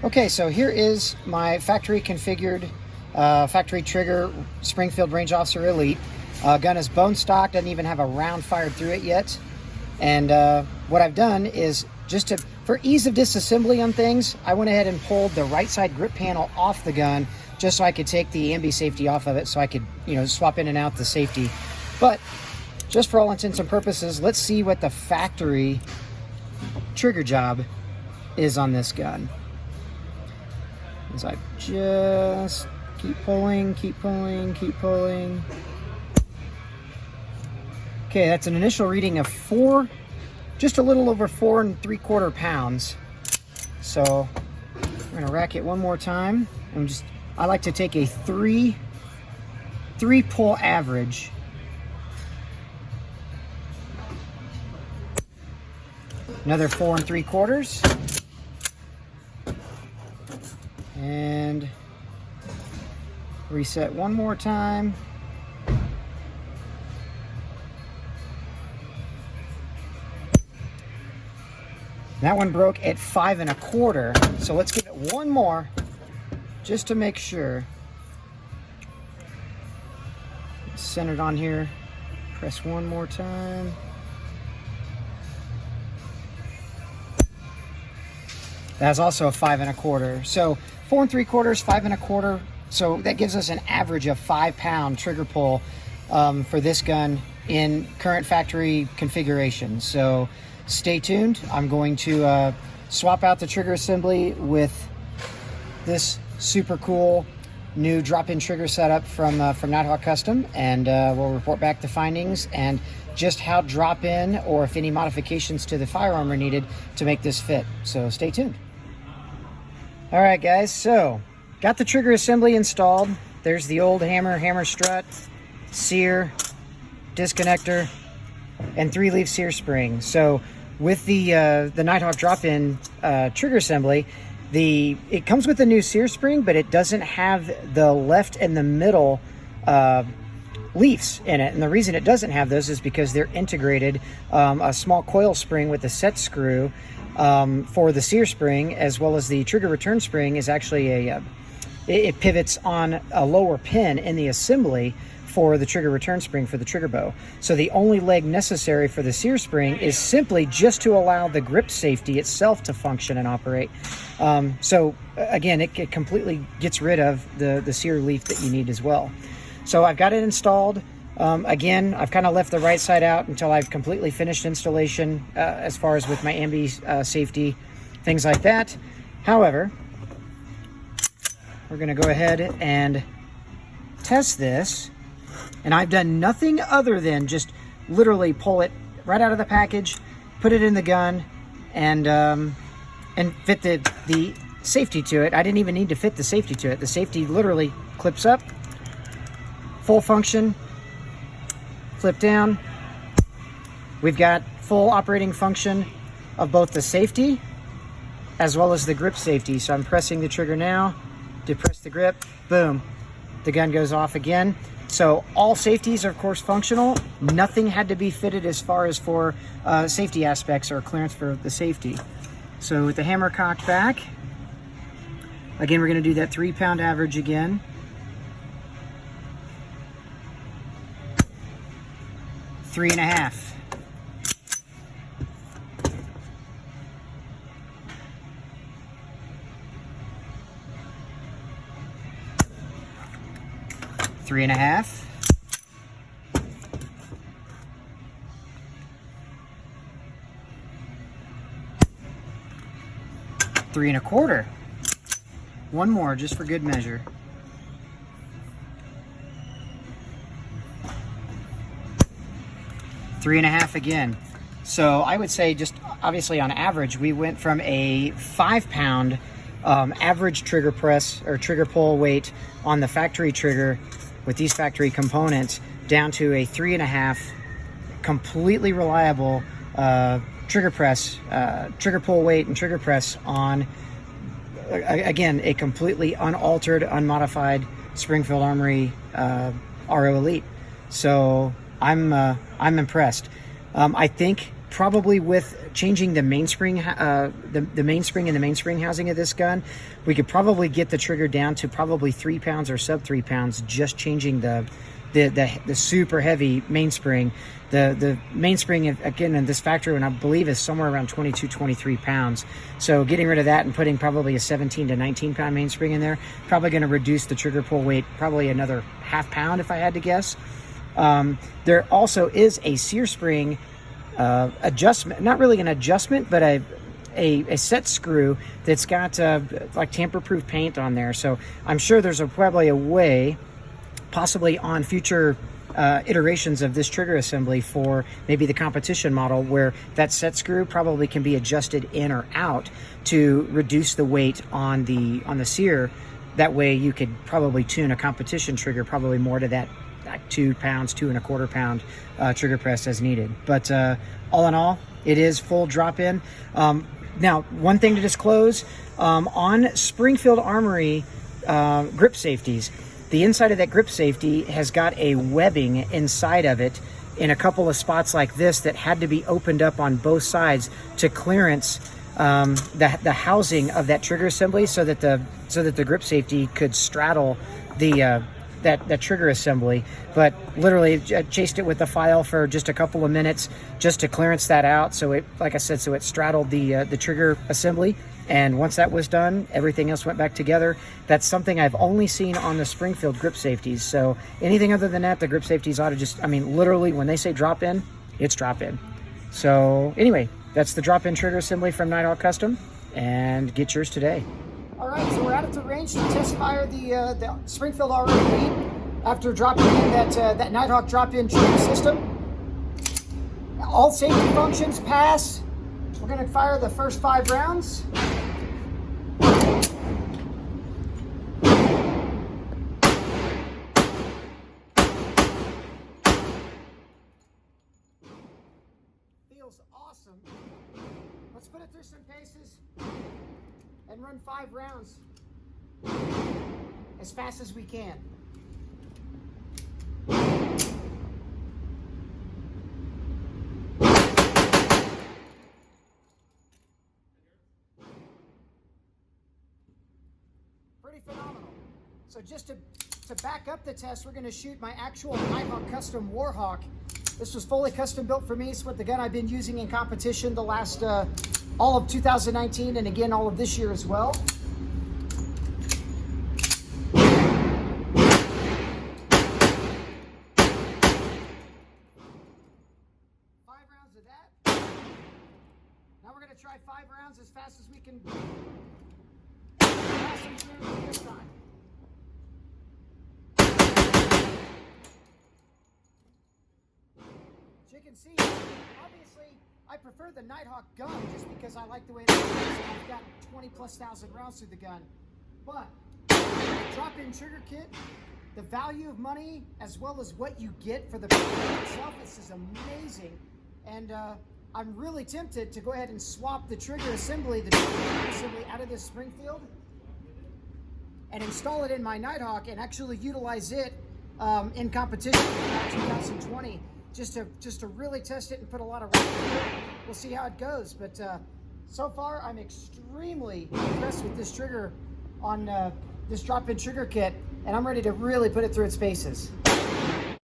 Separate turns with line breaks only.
Okay, so here is my factory configured factory trigger Springfield Range Officer Elite. Gun is bone stock, doesn't even have a round fired through it yet. And what I've done is for ease of disassembly on things, I went ahead and pulled the right side grip panel off the gun just so I could take the ambi safety off of it, so I could, swap in and out the safety. But just for all intents and purposes, let's see what the factory trigger job is on this gun. As I just keep pulling. Okay, that's an initial reading of just a little over 4 3/4 pounds. So I'm gonna rack it one more time. I like to take a three pull average. Another 4 3/4. And reset one more time. That one broke at 5 1/4. So let's give it one more just to make sure. It's centered on here. Press one more time. That's also a 5 1/4. So 4 3/4, 5 1/4. So that gives us an average of 5 pound trigger pull for this gun in current factory configuration. So stay tuned. I'm going to swap out the trigger assembly with this super cool new drop-in trigger setup from Nighthawk Custom, and we'll report back the findings and just how drop-in or if any modifications to the firearm are needed to make this fit. So stay tuned. All right, guys, so got the trigger assembly installed. There's the old hammer strut, sear, disconnector, and 3-leaf sear spring. So with the Nighthawk drop-in trigger assembly, it comes with a new sear spring, but it doesn't have the left and the middle leaves in it. And the reason it doesn't have those is because they're integrated. A small coil spring with a set screw for the sear spring, as well as the trigger return spring, is actually it pivots on a lower pin in the assembly for the trigger return spring for the trigger bow. So the only leg necessary for the sear spring is simply just to allow the grip safety itself to function and operate. So again, it completely gets rid of the sear leaf that you need as well. So I've got it installed. Again, I've kind of left the right side out until I've completely finished installation as far as with my ambi safety, things like that. However, we're going to go ahead and test this. And I've done nothing other than just literally pull it right out of the package, put it in the gun, and fit the safety to it. I didn't even need to fit the safety to it. The safety literally clips up, full function, flip down. We've got full operating function of both the safety as well as the grip safety. So I'm pressing the trigger now, depress the grip, boom, the gun goes off again. So all safeties are of course functional. Nothing had to be fitted as far as for safety aspects or clearance for the safety. So with the hammer cocked back, again, we're gonna do that 3 pound average again. Three and a half. Three and a half. Three 3/4. One more just for good measure. Three and a half again. So I would say, just obviously on average, we went from a 5 pound average trigger press or trigger pull weight on the factory trigger with these factory components down to a 3 1/2 completely reliable trigger press, trigger pull weight and trigger press on, again, a completely unaltered, unmodified Springfield Armory RO Elite. So I'm impressed. I think probably with changing the mainspring, the mainspring and the mainspring housing of this gun, we could probably get the trigger down to probably 3 pounds or sub 3 pounds, just changing the super heavy mainspring. The mainspring, again, in this factory one, I believe, is somewhere around 22, 23 pounds. So getting rid of that and putting probably a 17 to 19 pound mainspring in there, probably going to reduce the trigger pull weight probably another ½ pound if I had to guess. There also is a sear spring adjustment, not really an adjustment, but a set screw that's got like tamper-proof paint on there. So I'm sure there's probably a way, possibly on future iterations of this trigger assembly for maybe the competition model, where that set screw probably can be adjusted in or out to reduce the weight on the sear. That way you could probably tune a competition trigger probably more to that 2 pounds, 2¼ pound trigger press as needed. But all in all, it is full drop-in. Now, one thing to disclose, on Springfield Armory grip safeties, the inside of that grip safety has got a webbing inside of it in a couple of spots like this that had to be opened up on both sides to clearance the housing of that trigger assembly, so that the grip safety could straddle the that trigger assembly. But literally chased it with the file for just a couple of minutes just to clearance that out. So it, like I said, so it straddled the trigger assembly. And once that was done, everything else went back together. That's something I've only seen on the Springfield grip safeties. So anything other than that, the grip safeties ought to just, I mean, literally when they say drop in, it's drop in. So anyway, that's the drop in trigger assembly from Nighthawk Custom, and get yours today. All right, so we're out at the range to test fire the Springfield RO Elite after dropping in that Nighthawk drop-in trigger system. All safety functions pass. We're going to fire the first 5 rounds. Feels awesome. Let's put it through some paces and run 5 rounds as fast as we can. Pretty phenomenal. So just to back up the test, we're going to shoot my actual Nighthawk Custom Warhawk. This was fully custom built for me. It's what the gun I've been using in competition the last all of 2019, and again all of this year as well. Of that. Now we're going to try 5 rounds as fast as we can pass them through this time. As you can see, obviously I prefer the Nighthawk gun just because I like the way it looks. I've got 20,000+ rounds through the gun. But drop-in trigger kit, the value of money as well as what you get for the product itself, this is amazing. And I'm really tempted to go ahead and swap the trigger assembly, out of this Springfield and install it in my Nighthawk and actually utilize it in competition in 2020, just to really test it and put a lot of work into it. We'll see how it goes. But so far, I'm extremely impressed with this trigger on this drop-in trigger kit, and I'm ready to really put it through its paces.